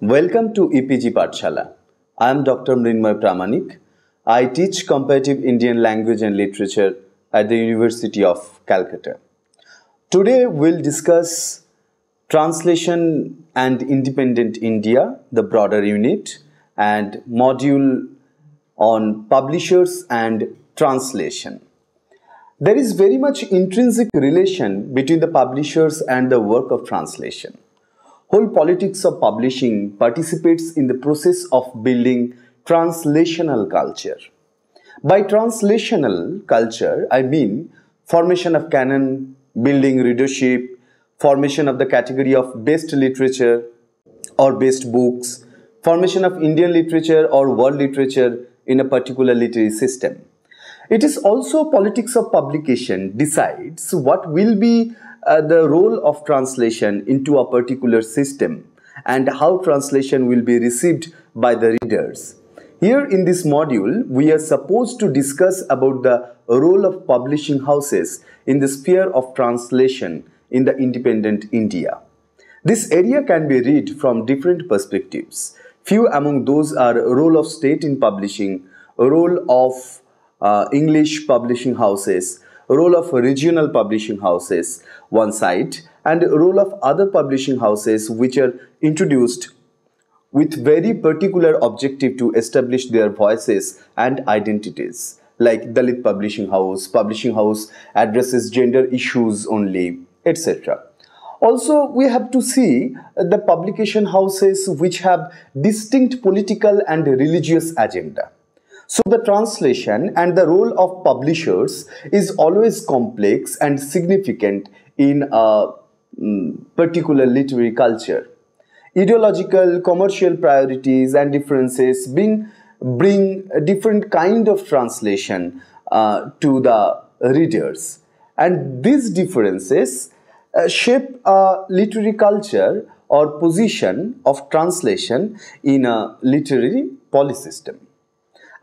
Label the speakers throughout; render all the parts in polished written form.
Speaker 1: Welcome to EPG Pathshala. I am Dr. Mrinmoy Pramanik. I teach comparative Indian language and literature at the University of Calcutta. Today we'll discuss translation and independent India, the broader unit, and module on publishers and translation. There is very much intrinsic relation between the publishers and the work of translation. Whole politics of publishing participates in the process of building translational culture. By translational culture, I mean formation of canon, building readership, formation of the category of best literature or best books, formation of Indian literature or world literature in a particular literary system. It is also politics of publication decides what will be the role of translation into a particular system and how translation will be received by the readers. Here in this module, we are supposed to discuss about the role of publishing houses in the sphere of translation in the independent India. This area can be read from different perspectives. Few among those are role of state in publishing, role of English publishing houses, role of regional publishing houses, one side, and role of other publishing houses which are introduced with very particular objective to establish their voices and identities, like Dalit publishing house addresses gender issues only, etc. Also, we have to see the publication houses which have distinct political and religious agenda. So the translation and the role of publishers is always complex and significant in a particular literary culture. Ideological, commercial priorities and differences bring a different kind of translation to the readers. And these differences shape a literary culture or position of translation in a literary polysystem.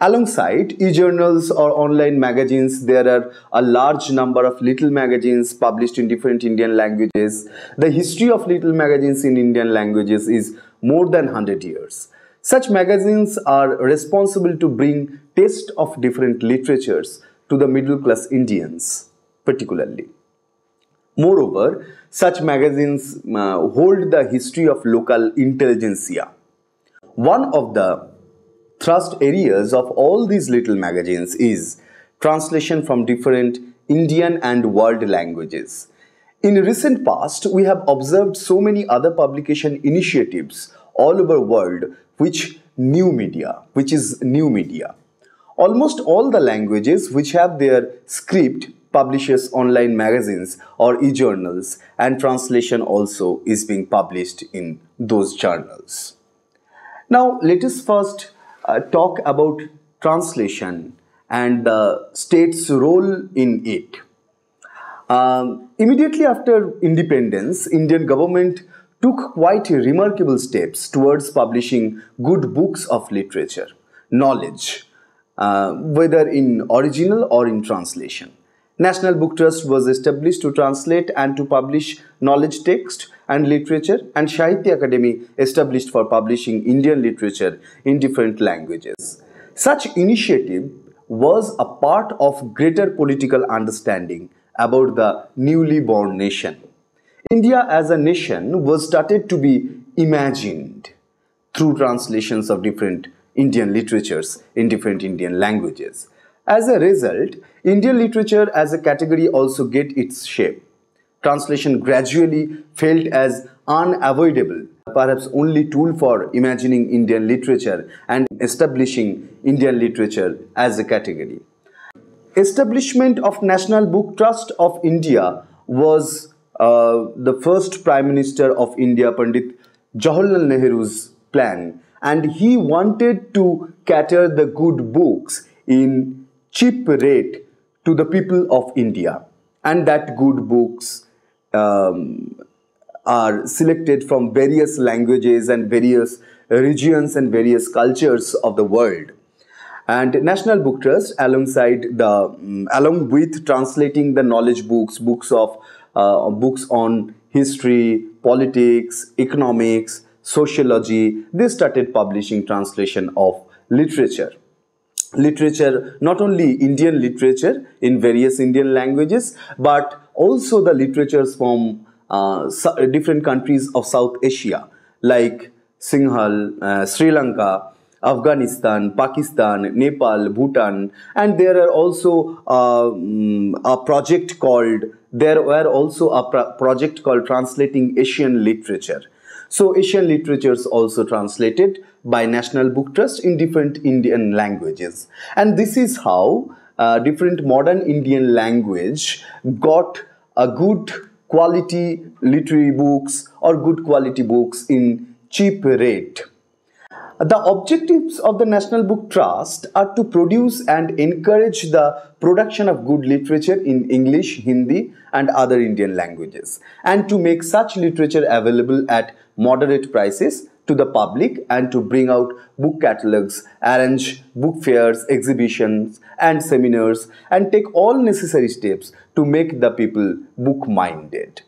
Speaker 1: Alongside e-journals or online magazines, there are a large number of little magazines published in different Indian languages. The history of little magazines in Indian languages is more than 100 years. Such magazines are responsible to bring taste of different literatures to the middle class Indians, particularly. Moreover, such magazines hold the history of local intelligentsia. One of the thrust areas of all these little magazines is translation from different Indian and world languages. In recent past, we have observed so many other publication initiatives all over the world which is new media. Almost all the languages which have their script publishes online magazines or e-journals, and translation also is being published in those journals. Now let us first talk about translation and the state's role in it. Immediately after independence, Indian government took quite remarkable steps towards publishing good books of literature, knowledge, whether in original or in translation. National Book Trust was established to translate and to publish knowledge text and literature, and Sahitya Academy established for publishing Indian literature in different languages. Such initiative was a part of greater political understanding about the newly born nation. India as a nation was started to be imagined through translations of different Indian literatures in different Indian languages. As a result, Indian literature as a category also get its shape. Translation gradually felt as unavoidable, perhaps only tool for imagining Indian literature and establishing Indian literature as a category. Establishment of National Book Trust of India was the first Prime Minister of India, Pandit Jawaharlal Nehru's plan, and he wanted to cater the good books in cheap rate to the people of India, and that good books are selected from various languages and various regions and various cultures of the world. And National Book Trust, along with translating the knowledge books on history, politics, economics, sociology. They started publishing translation of literature. Not only Indian literature in various Indian languages, but also the literatures from different countries of South Asia like Singhal, Sri Lanka, Afghanistan, Pakistan, Nepal, Bhutan, and there are also there were also a project called Translating Asian Literature. So Asian literatures also translated by National Book Trust in different Indian languages. And this is how different modern Indian language got a good quality literary books or good quality books in cheap rate. The objectives of the National Book Trust are to produce and encourage the production of good literature in English, Hindi, and other Indian languages, and to make such literature available at moderate prices to the public, and to bring out book catalogues, arrange book fairs, exhibitions, and seminars, and take all necessary steps to make the people book-minded.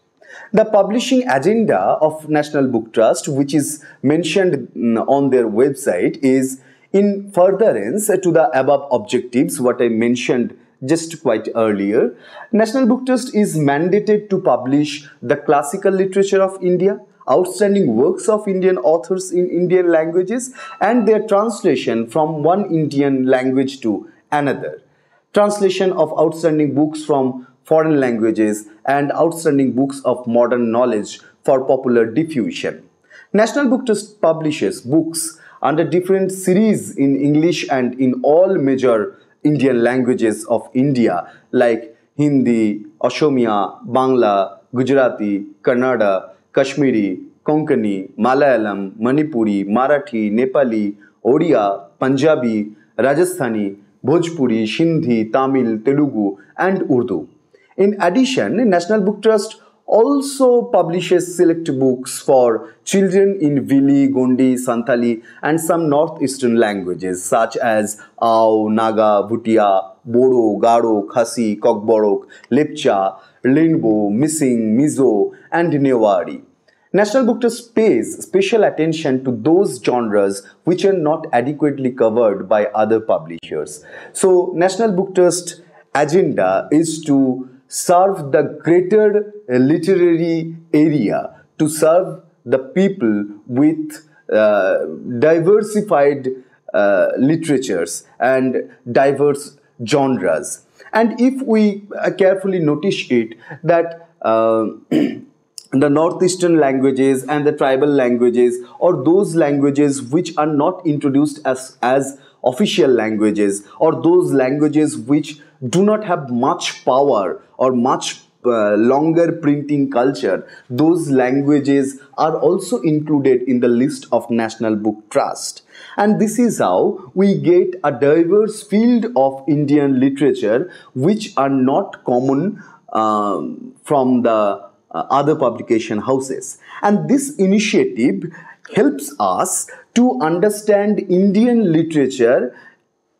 Speaker 1: The publishing agenda of National Book Trust, which is mentioned on their website, is in furtherance to the above objectives, what I mentioned just quite earlier. National Book Trust is mandated to publish the classical literature of India, outstanding works of Indian authors in Indian languages, and their translation from one Indian language to another. Translation of outstanding books from foreign languages and outstanding books of modern knowledge for popular diffusion. National Book Trust publishes books under different series in English and in all major Indian languages of India like Hindi, Ashomiya, Bangla, Gujarati, Kannada, Kashmiri, Konkani, Malayalam, Manipuri, Marathi, Nepali, Odia, Punjabi, Rajasthani, Bhojpuri, Sindhi, Tamil, Telugu, and Urdu. In addition, National Book Trust also publishes select books for children in Vili, Gondi, Santali, and some northeastern languages such as Ao, Naga, Bhutia, Bodo, Garo, Khasi, Kokborok, Lepcha, Linbo, Missing, Mizo, and Newari. National Book Trust pays special attention to those genres which are not adequately covered by other publishers. So, National Book Trust agenda is to serve the greater literary area, to serve the people with diversified literatures and diverse genres. And if we carefully notice it, that the northeastern languages and the tribal languages, or those languages which are not introduced as official languages, or those languages which do not have much power or much longer printing culture, those languages are also included in the list of National Book Trust. And this is how we get a diverse field of Indian literature which are not common from the other publication houses. And this initiative helps us to understand Indian literature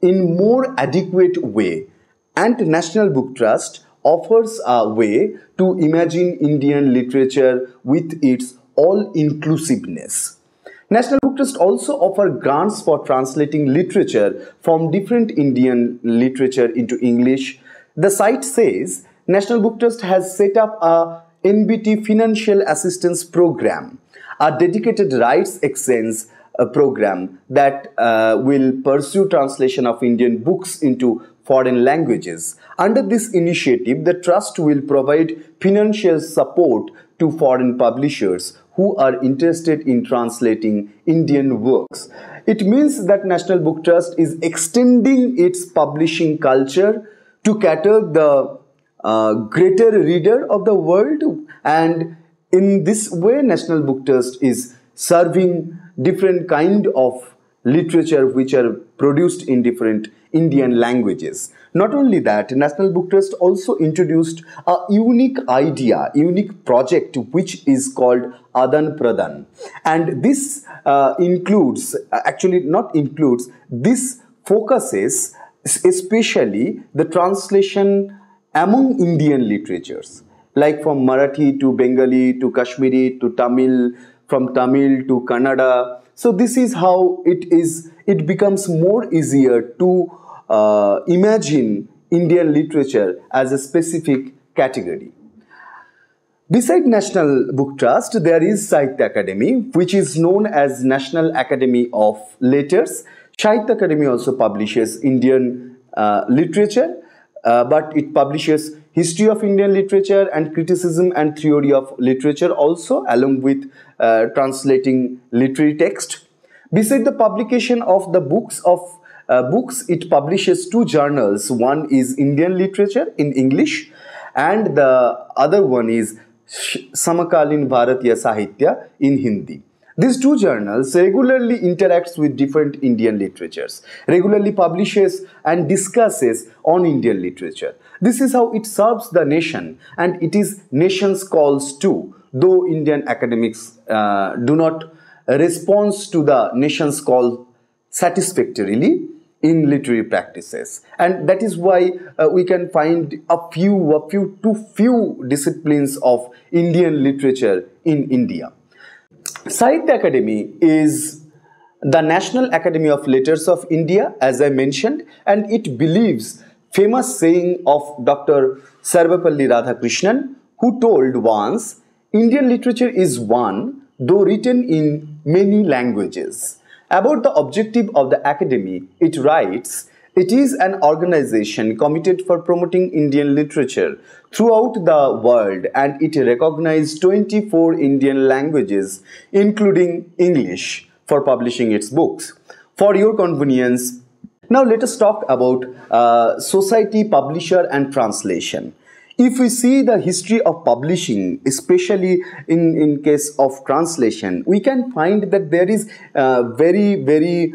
Speaker 1: in more adequate way. And National Book Trust offers a way to imagine Indian literature with its all-inclusiveness. National Book Trust also offers grants for translating literature from different Indian literature into English. The site says National Book Trust has set up a NBT Financial Assistance Program, a dedicated rights exchange program that will pursue translation of Indian books into foreign languages. Under this initiative, the Trust will provide financial support to foreign publishers who are interested in translating Indian works. It means that National Book Trust is extending its publishing culture to cater the greater reader of the world, and in this way National Book Trust is serving different kind of literature which are produced in different Indian languages. Not only that, National Book Trust also introduced a unique idea, unique project which is called Adan Pradan, and this this focuses especially the translation among Indian literatures, like from Marathi to Bengali to Kashmiri to Tamil, from Tamil to Kannada. So this is how it becomes more easier to imagine Indian literature as a specific category. Beside National Book Trust, there is Sahitya Akademi, which is known as National Academy of Letters. Sahitya Akademi also publishes Indian literature, but it publishes history of Indian literature and criticism and theory of literature also, along with translating literary text. Beside the publication of the books, it publishes two journals. One is Indian literature in English, and the other one is Samakalin Bharatiya Sahitya in Hindi. These two journals regularly interacts with different Indian literatures, regularly publishes and discusses on Indian literature. This is how it serves the nation, and it is nation's calls too, though Indian academics do not respond to the nation's call satisfactorily in literary practices, and that is why we can find too few disciplines of Indian literature in India. Sahitya Akademi is the National Academy of Letters of India, as I mentioned, and it believes famous saying of Dr. Sarvepalli Radhakrishnan, who told once, "Indian literature is one, though written in many languages." About the objective of the Academy, it writes, "It is an organization committed for promoting Indian literature throughout the world, and it recognizes 24 Indian languages, including English, for publishing its books." For your convenience, now let us talk about society, publisher and translation. If we see the history of publishing, especially in case of translation, we can find that there is very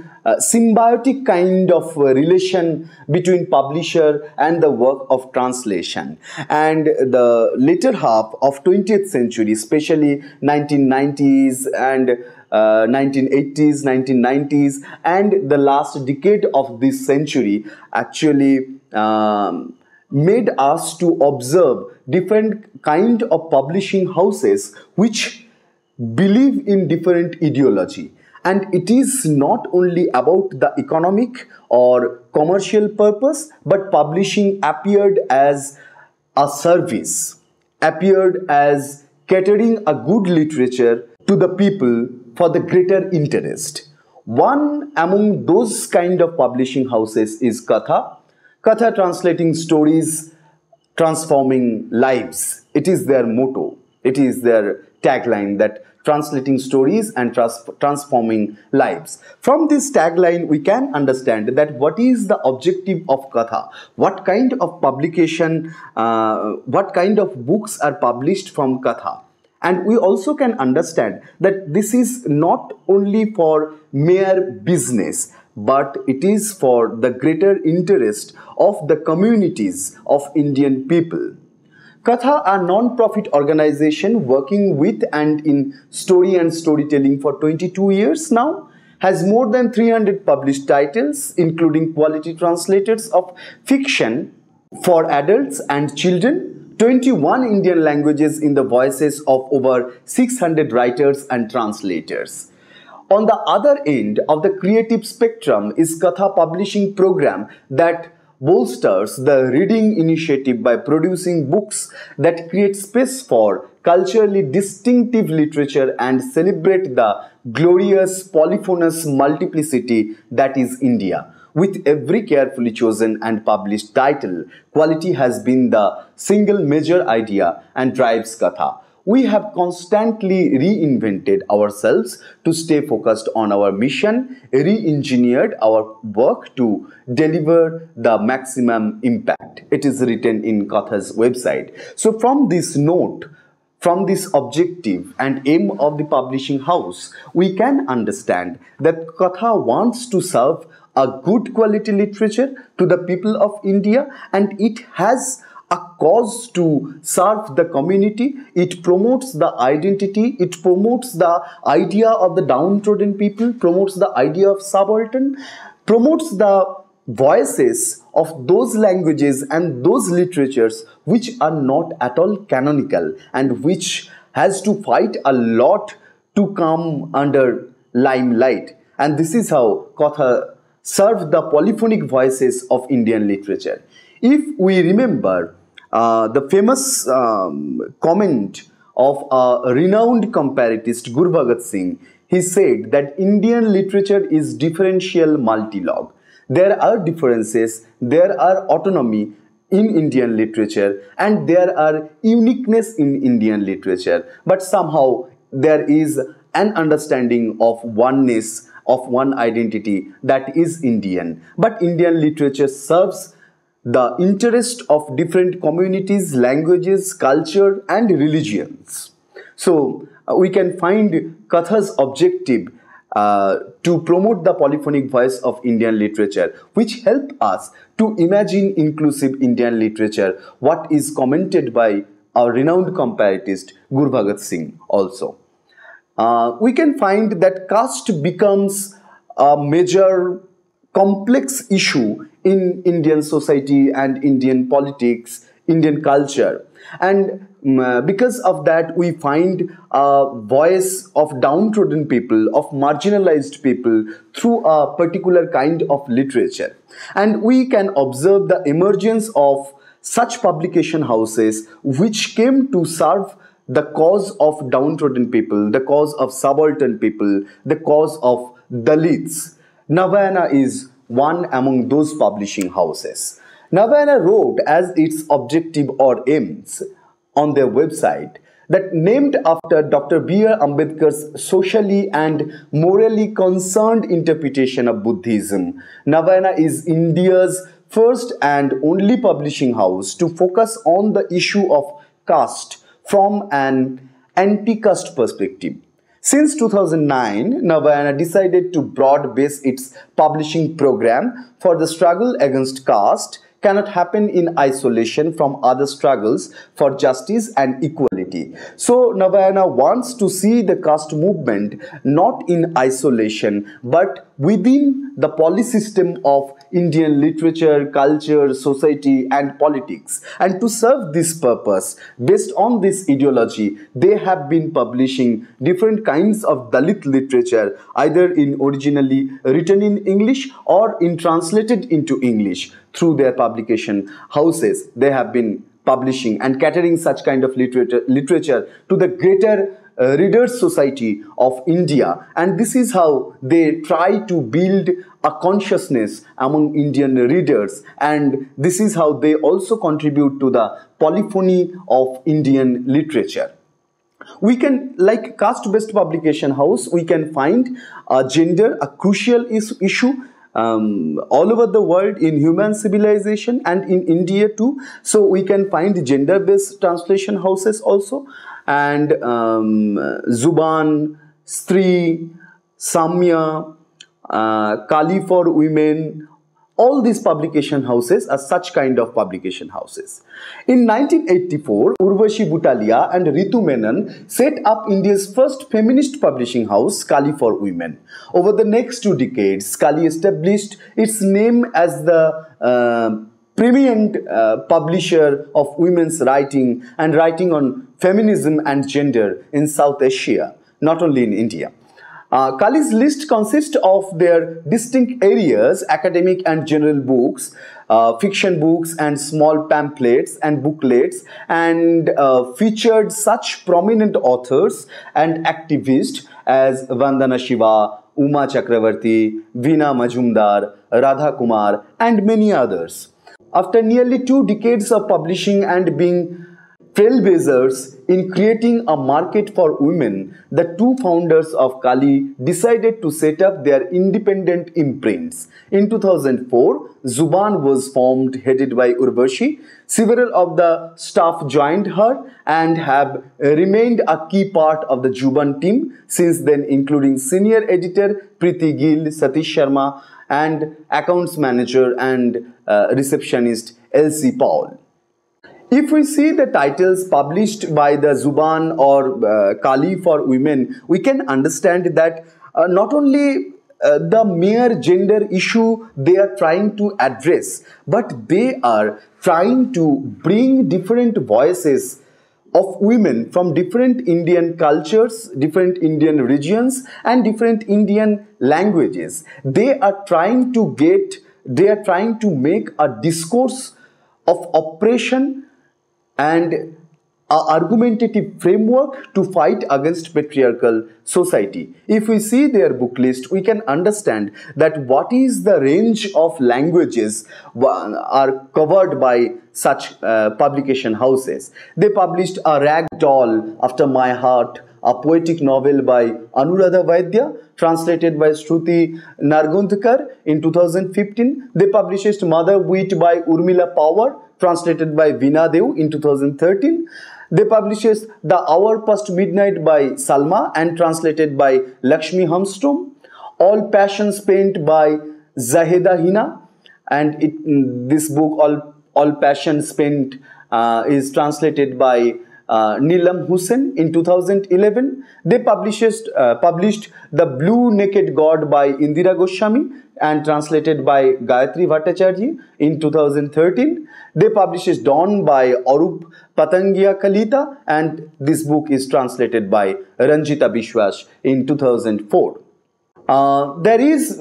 Speaker 1: symbiotic kind of relation between publisher and the work of translation. And the later half of 20th century, especially 1990s and 1980s, 1990s, and the last decade of this century actually made us to observe different kind of publishing houses which believe in different ideology. And it is not only about the economic or commercial purpose, but publishing appeared as a service, appeared as catering a good literature to the people for the greater interest. One among those kind of publishing houses is Katha. Katha, translating stories, transforming lives. It is their motto. It is their tagline, that translating stories and transforming lives. From this tagline, we can understand that what is the objective of Katha, what kind of publication, what kind of books are published from Katha. And we also can understand that this is not only for mere business, but it is for the greater interest of the communities of Indian people. Katha, a non-profit organization working with and in story and storytelling for 22 years now, has more than 300 published titles, including quality translators of fiction for adults and children, 21 Indian languages in the voices of over 600 writers and translators. On the other end of the creative spectrum is Katha publishing program that bolsters the reading initiative by producing books that create space for culturally distinctive literature and celebrate the glorious polyphonous multiplicity that is India. With every carefully chosen and published title, quality has been the single major idea and drives Katha. We have constantly reinvented ourselves to stay focused on our mission, re-engineered our work to deliver the maximum impact. It is written in Katha's website. So from this note, from this objective and aim of the publishing house, we can understand that Katha wants to serve a good quality literature to the people of India, and it has a cause to serve the community. It promotes the identity, it promotes the idea of the downtrodden people, promotes the idea of subaltern, promotes the voices of those languages and those literatures which are not at all canonical and which has to fight a lot to come under limelight. And this is how Katha served the polyphonic voices of Indian literature. If we remember the famous comment of a renowned comparatist Guru Bhagat Singh, he said that Indian literature is differential multilogue. There are differences, there are autonomy in Indian literature, and there are uniqueness in Indian literature, but somehow there is an understanding of oneness, of one identity, that is Indian. But Indian literature serves the interest of different communities, languages, culture, and religions. So we can find Katha's objective to promote the polyphonic voice of Indian literature, which help us to imagine inclusive Indian literature, what is commented by our renowned comparatist Guru Bhagat Singh also. We can find that caste becomes a major complex issue in Indian society and Indian politics, Indian culture. And because of that, we find a voice of downtrodden people, of marginalized people through a particular kind of literature. And we can observe the emergence of such publication houses which came to serve the cause of downtrodden people, the cause of subaltern people, the cause of Dalits. Navayana is one among those publishing houses. Navayana wrote as its objective or aims on their website that named after Dr. B.R. Ambedkar's socially and morally concerned interpretation of Buddhism, Navayana is India's first and only publishing house to focus on the issue of caste from an anti-caste perspective. Since 2009, Navayana decided to broad base its publishing program, for the struggle against caste cannot happen in isolation from other struggles for justice and equality. So Navayana wants to see the caste movement not in isolation but within the policy system of Indian literature, culture, society and politics. And to serve this purpose, based on this ideology, they have been publishing different kinds of Dalit literature, either in originally written in English or in translated into English. Through their publication houses, they have been publishing and catering such kind of literature to the greater readers society of India. And this is how they try to build a consciousness among Indian readers, and this is how they also contribute to the polyphony of Indian literature. We can, like caste-based publication house, we can find gender a crucial issue all over the world in human civilization and in India too. So we can find gender-based translation houses also, and Zuban, Stri, Samya, Kali for women, all these publication houses are such kind of publication houses. In 1984, Urvashi Butalia and Ritu Menon set up India's first feminist publishing house, Kali for Women. Over the next 2 decades, Kali established its name as the preeminent publisher of women's writing and writing on feminism and gender in South Asia, not only in India. Kali's list consists of their distinct areas: academic and general books, fiction books and small pamphlets and booklets, and featured such prominent authors and activists as Vandana Shiva, Uma Chakravarti, Veena Majumdar, Radha Kumar and many others. After nearly 2 decades of publishing and being trailblazers in creating a market for women, the 2 founders of Kali decided to set up their independent imprints. In 2004, Zuban was formed, headed by Urvashi. Several of the staff joined her and have remained a key part of the Zuban team since then, including senior editor Preeti Gill, Satish Sharma, and accounts manager and receptionist Elsie Paul. If we see the titles published by the Zuban or Kali for women, we can understand that not only the mere gender issue they are trying to address, but they are trying to bring different voices of women from different Indian cultures, different Indian regions, and different Indian languages. They are trying to make a discourse of oppression and an argumentative framework to fight against patriarchal society. If we see their book list, we can understand that what is the range of languages are covered by such publication houses. They published A Rag Doll After My Heart, a poetic novel by Anuradha Vaidya, translated by Shruti Nargundkar in 2015. They published Mother Wit by Urmila Power, translated by Veena Dev in 2013. They published The Hour Past Midnight by Salma and translated by Lakshmi Hamstrom. All Passion Spent by Zaheda Hina, and this book All Passion Spent is translated by Neelam Hussain in 2011. They published The Blue Naked God by Indira Goswami and translated by Gayatri Bhattacharya in 2013. They published Dawn by Arup Patangia Kalita, and this book is translated by Ranjita Bishwas in 2004. There is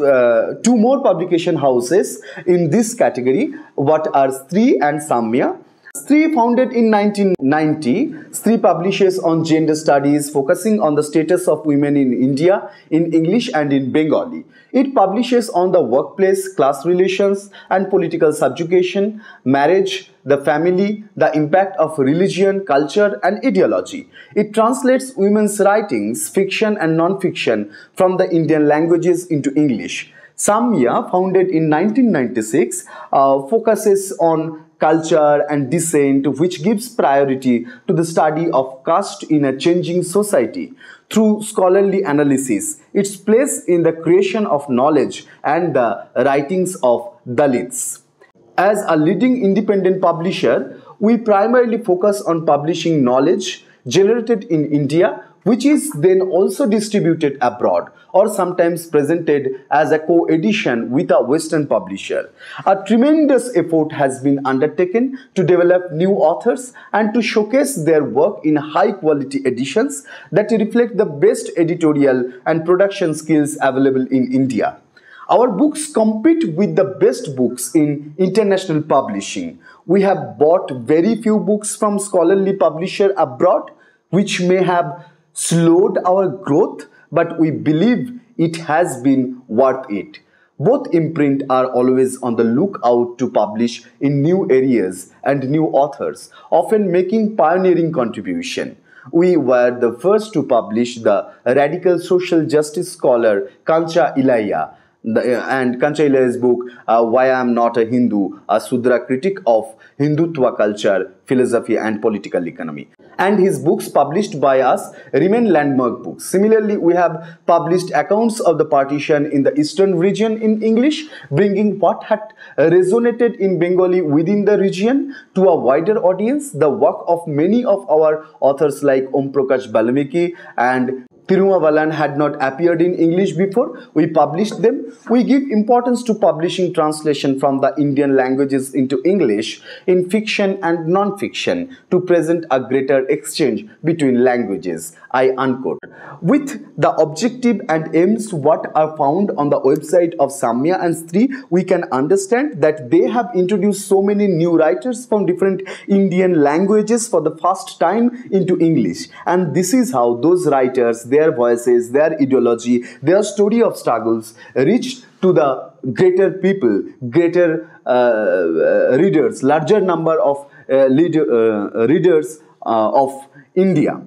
Speaker 1: two more publication houses in this category, what are Stree and Samya. Stree, founded in 1990, Stree publishes on gender studies focusing on the status of women in India in English and in Bengali. It publishes on the workplace, class relations and political subjugation, marriage, the family, the impact of religion, culture and ideology. It translates women's writings, fiction and non-fiction from the Indian languages into English. Samya, founded in 1996, focuses on culture and descent, which gives priority to the study of caste in a changing society. Through scholarly analysis, its place in the creation of knowledge and the writings of Dalits. As a leading independent publisher, we primarily focus on publishing knowledge generated in India, which is then also distributed abroad or sometimes presented as a co-edition with a Western publisher. A tremendous effort has been undertaken to develop new authors and to showcase their work in high-quality editions that reflect the best editorial and production skills available in India. Our books compete with the best books in international publishing. We have bought very few books from scholarly publishers abroad, which may have slowed our growth, but we believe it has been worth it. Both imprint are always on the lookout to publish in new areas and new authors, often making pioneering contribution. We were the first to publish the radical social justice scholar Kancha Ilaiah, and Kancha Ilaiah's book Why I Am Not a Hindu, a Sudra critique of Hindutva culture, philosophy and political economy. And his books published by us remain landmark books. Similarly, we have published accounts of the partition in the eastern region in English, bringing what had resonated in Bengali within the region to a wider audience. The work of many of our authors like Om Prakash Balmiki and Tirumavalan had not appeared in English before. We published them. We give importance to publishing translation from the Indian languages into English in fiction and non-fiction to present a greater exchange between languages. I unquote. With the objective and aims what are found on the website of Samya and Stree, we can understand that they have introduced so many new writers from different Indian languages for the first time into English. And this is how those writers, their voices, their ideology, their story of struggles reached to the greater people, greater readers, larger number of readers of India.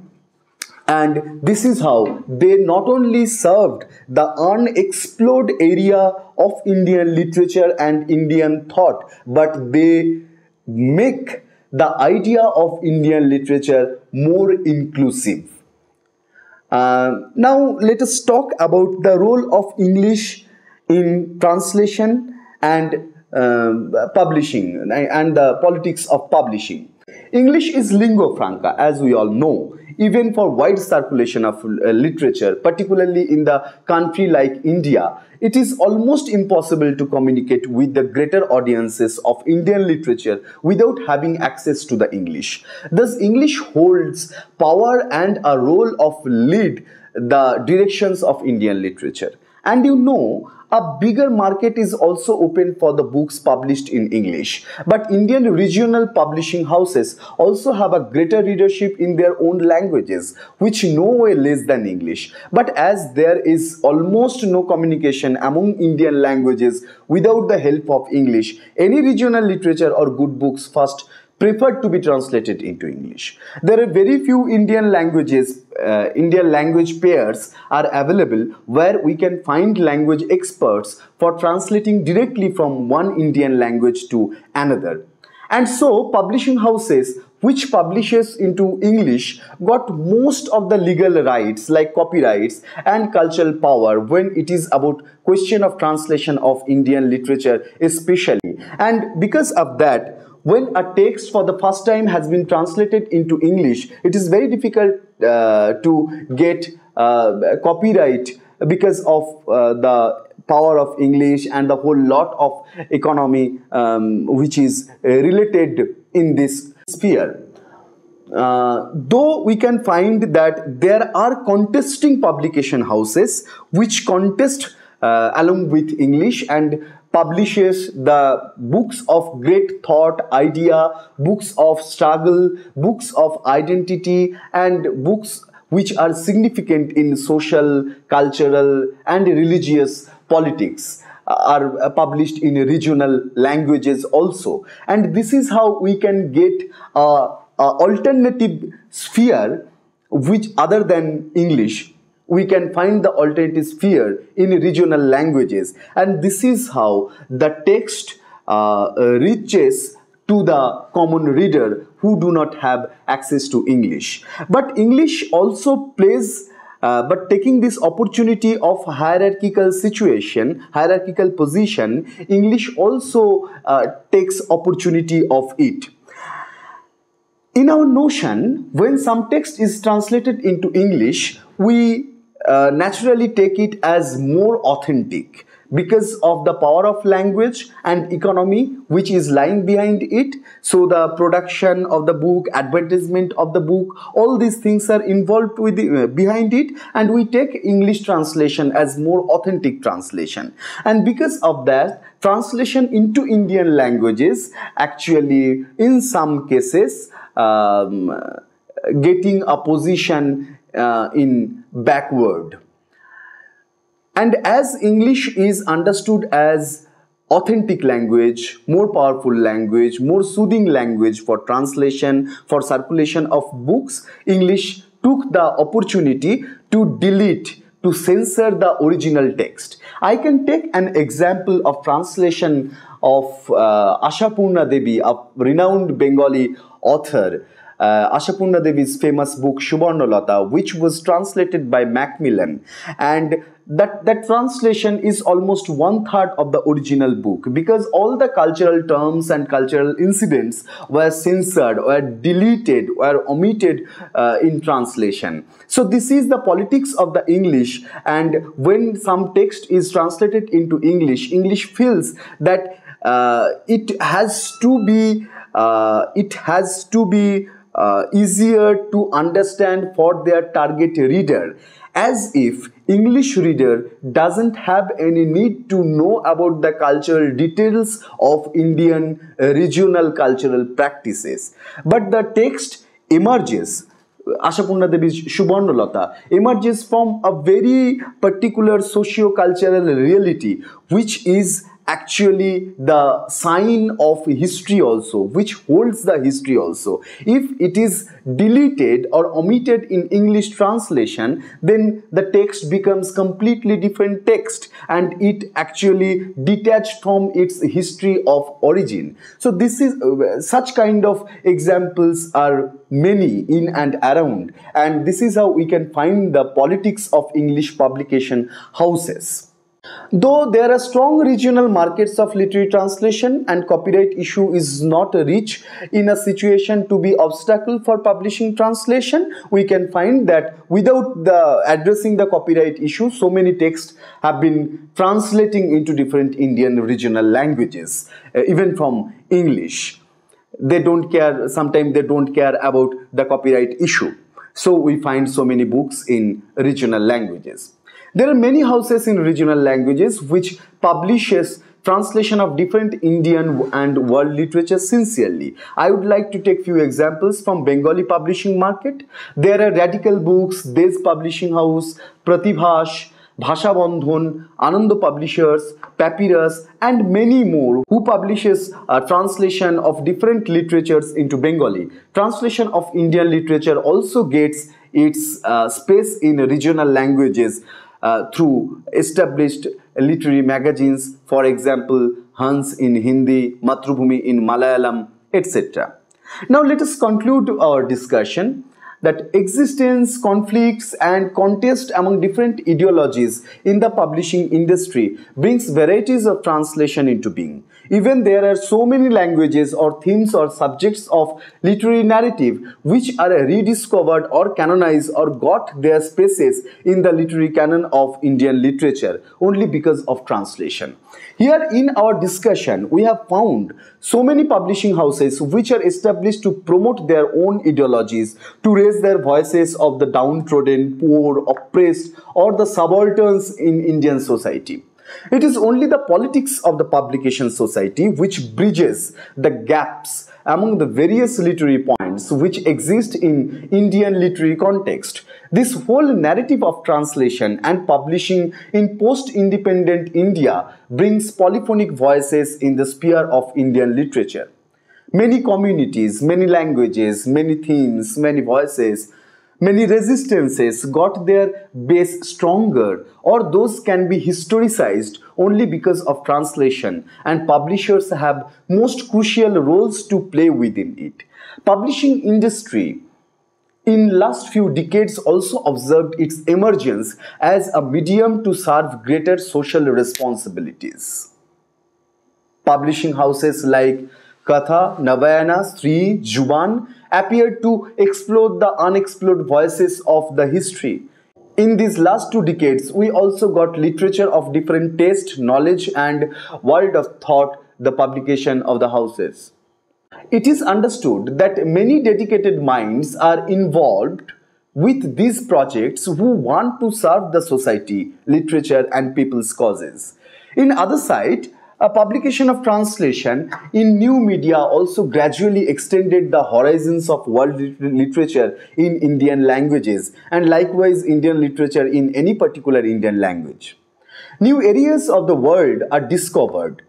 Speaker 1: And this is how they not only served the unexplored area of Indian literature and Indian thought, but they make the idea of Indian literature more inclusive. Now let us talk about the role of English in translation and publishing and the politics of publishing. English is lingua franca, as we all know, even for wide circulation of literature, particularly in the country like India. It is almost impossible to communicate with the greater audiences of Indian literature without having access to the English. Thus, English holds power and a role of lead the directions of Indian literature. And you know, a bigger market is also open for the books published in English. But Indian regional publishing houses also have a greater readership in their own languages, which no way less than English. But as there is almost no communication among Indian languages without the help of English, any regional literature or good books first preferred to be translated into English. There are very few Indian language pairs are available where we can find language experts for translating directly from one Indian language to another. And so publishing houses which publishes into English got most of the legal rights like copyrights and cultural power when it is about question of translation of Indian literature especially. And because of that, when a text for the first time has been translated into English, it is very difficult to get copyright because of the power of English and the whole lot of economy which is related in this sphere. Though we can find that there are contesting publication houses which contest along with English and publishes the books of great thought, idea, books of struggle, books of identity, and books which are significant in social, cultural, and religious politics are published in regional languages also. And this is how we can get a alternative sphere which other than English. We can find the alternative sphere in regional languages, and this is how the text reaches to the common reader who do not have access to English. But English also plays but taking this opportunity of hierarchical situation, hierarchical position, English also takes opportunity of it. In our notion, when some text is translated into English, we naturally take it as more authentic because of the power of language and economy which is lying behind it. So the production of the book, advertisement of the book, all these things are involved with behind it, and we take English translation as more authentic translation. And because of that, translation into Indian languages actually in some cases getting a position in backward. And as English is understood as authentic language, more powerful language, more soothing language for translation, for circulation of books, English took the opportunity to delete, to censor the original text. I can take an example of translation of Ashapurna Devi, a renowned Bengali author. Ashapurna Devi's famous book Subarnalata, which was translated by Macmillan, and that translation is almost 1/3 of the original book because all the cultural terms and cultural incidents were censored, were deleted, were omitted in translation. So this is the politics of the English, and when some text is translated into English, English feels that it has to be easier to understand for their target reader, as if English reader doesn't have any need to know about the cultural details of Indian regional cultural practices. But the text emerges, Ashapurna Devi's Subarnalata emerges from a very particular socio-cultural reality, which is actually the sign of history also, which holds the history also. If it is deleted or omitted in English translation, then the text becomes completely different text and it actually detached from its history of origin. So this is such kind of examples are many in and around, and this is how we can find the politics of English publication houses. Though there are strong regional markets of literary translation and copyright issue is not reached in a situation to be obstacle for publishing translation, we can find that without addressing the copyright issue, so many texts have been translating into different Indian regional languages, even from English. They don't care, sometimes they don't care about the copyright issue. So we find so many books in regional languages. There are many houses in regional languages which publishes translation of different Indian and world literature sincerely. I would like to take few examples from Bengali publishing market. There are Radical Books, Des Publishing House, Pratibhash, Bhasha Bandhan, Ananda Publishers, Papyrus, and many more who publishes a translation of different literatures into Bengali. Translation of Indian literature also gets its space in regional languages through established literary magazines, for example, Hans in Hindi, Matrubhumi in Malayalam, etc. Now let us conclude our discussion that existence, conflicts and contest among different ideologies in the publishing industry brings varieties of translation into being. Even there are so many languages or themes or subjects of literary narrative which are rediscovered or canonized or got their spaces in the literary canon of Indian literature only because of translation. Here in our discussion, we have found so many publishing houses which are established to promote their own ideologies, to raise their voices of the downtrodden, poor, oppressed or the subalterns in Indian society. It is only the politics of the publication society which bridges the gaps among the various literary points which exist in Indian literary context. This whole narrative of translation and publishing in post-independent India brings polyphonic voices in the sphere of Indian literature. Many communities, many languages, many themes, many voices, many resistances got their base stronger, or those can be historicized only because of translation, and publishers have most crucial roles to play within it. Publishing industry in last few decades also observed its emergence as a medium to serve greater social responsibilities. Publishing houses like Katha, Navayana, Sri, Juban appeared to explore the unexplored voices of the history. In these last 2 decades, we also got literature of different taste, knowledge and world of thought, the publication of the houses. It is understood that many dedicated minds are involved with these projects who want to serve the society, literature and people's causes. In other side, a publication of translation in new media also gradually extended the horizons of world literature in Indian languages and likewise Indian literature in any particular Indian language. New areas of the world are discovered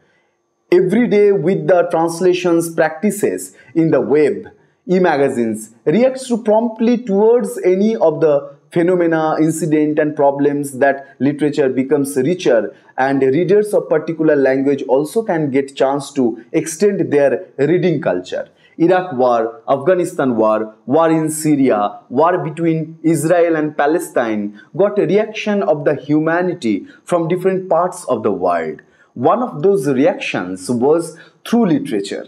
Speaker 1: every day with the translations practices in the web, e-magazines reacts to promptly towards any of the phenomena, incident and problems that literature becomes richer, and readers of particular language also can get chance to extend their reading culture. Iraq war, Afghanistan war, war in Syria, war between Israel and Palestine got a reaction of the humanity from different parts of the world. One of those reactions was through literature.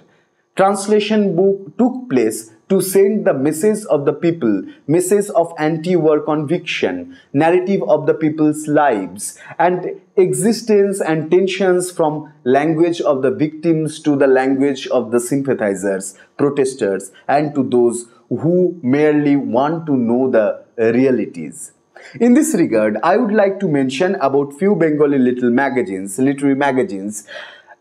Speaker 1: Translation book took place to send the message of the people, message of anti-war conviction, narrative of the people's lives, and existence and tensions from language of the victims to the language of the sympathizers, protesters, and to those who merely want to know the realities. In this regard, I would like to mention about few Bengali literary magazines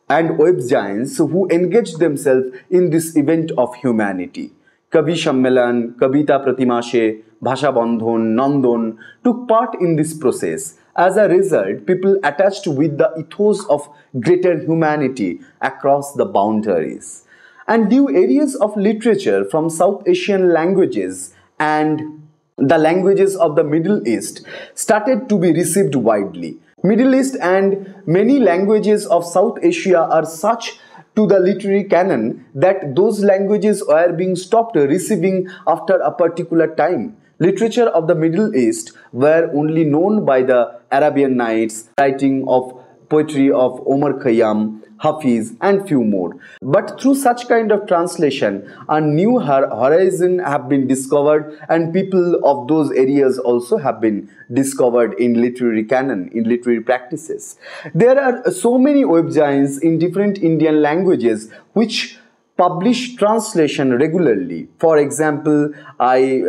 Speaker 1: and web giants who engaged themselves in this event of humanity. Kavi Shammelan, Kavita Pratimashe, Bhasha Bandhan, Nandan took part in this process. As a result, people attached with the ethos of greater humanity across the boundaries. And new areas of literature from South Asian languages and the languages of the Middle East started to be received widely. Middle East and many languages of South Asia are such to the literary canon that those languages were being stopped receiving after a particular time. Literature of the Middle East were only known by the Arabian Nights, writing of poetry of Omar Khayyam, Hafiz, and few more. But through such kind of translation, a new horizon have been discovered, and people of those areas also have been discovered in literary canon, in literary practices. There are so many web giants in different Indian languages which publish translation regularly. For example, I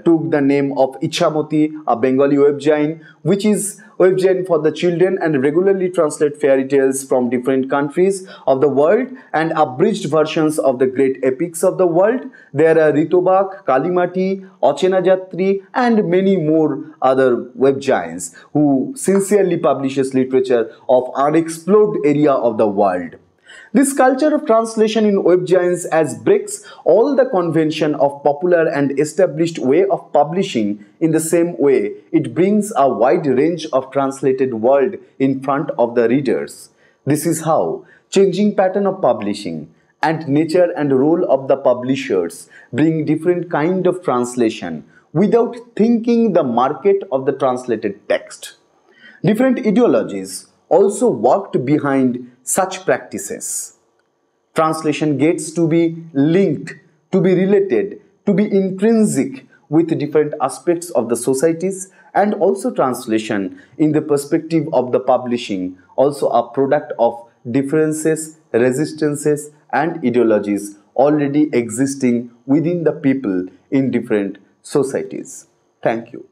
Speaker 1: took the name of Ichamoti, a Bengali web giant, which is web giant for the children and regularly translate fairy tales from different countries of the world and abridged versions of the great epics of the world. There are Ritobak, Kalimati, Ochena Jatri, and many more other web giants who sincerely publishes literature of unexplored area of the world. This culture of translation in web giants as breaks all the convention of popular and established way of publishing. In the same way, it brings a wide range of translated world in front of the readers. This is how changing pattern of publishing and nature and role of the publishers bring different kind of translation without thinking the market of the translated text. Different ideologies also worked behind such practices. Translation gets to be linked, to be related, to be intrinsic with different aspects of the societies, and also translation in the perspective of the publishing, also a product of differences, resistances, and ideologies already existing within the people in different societies. Thank you.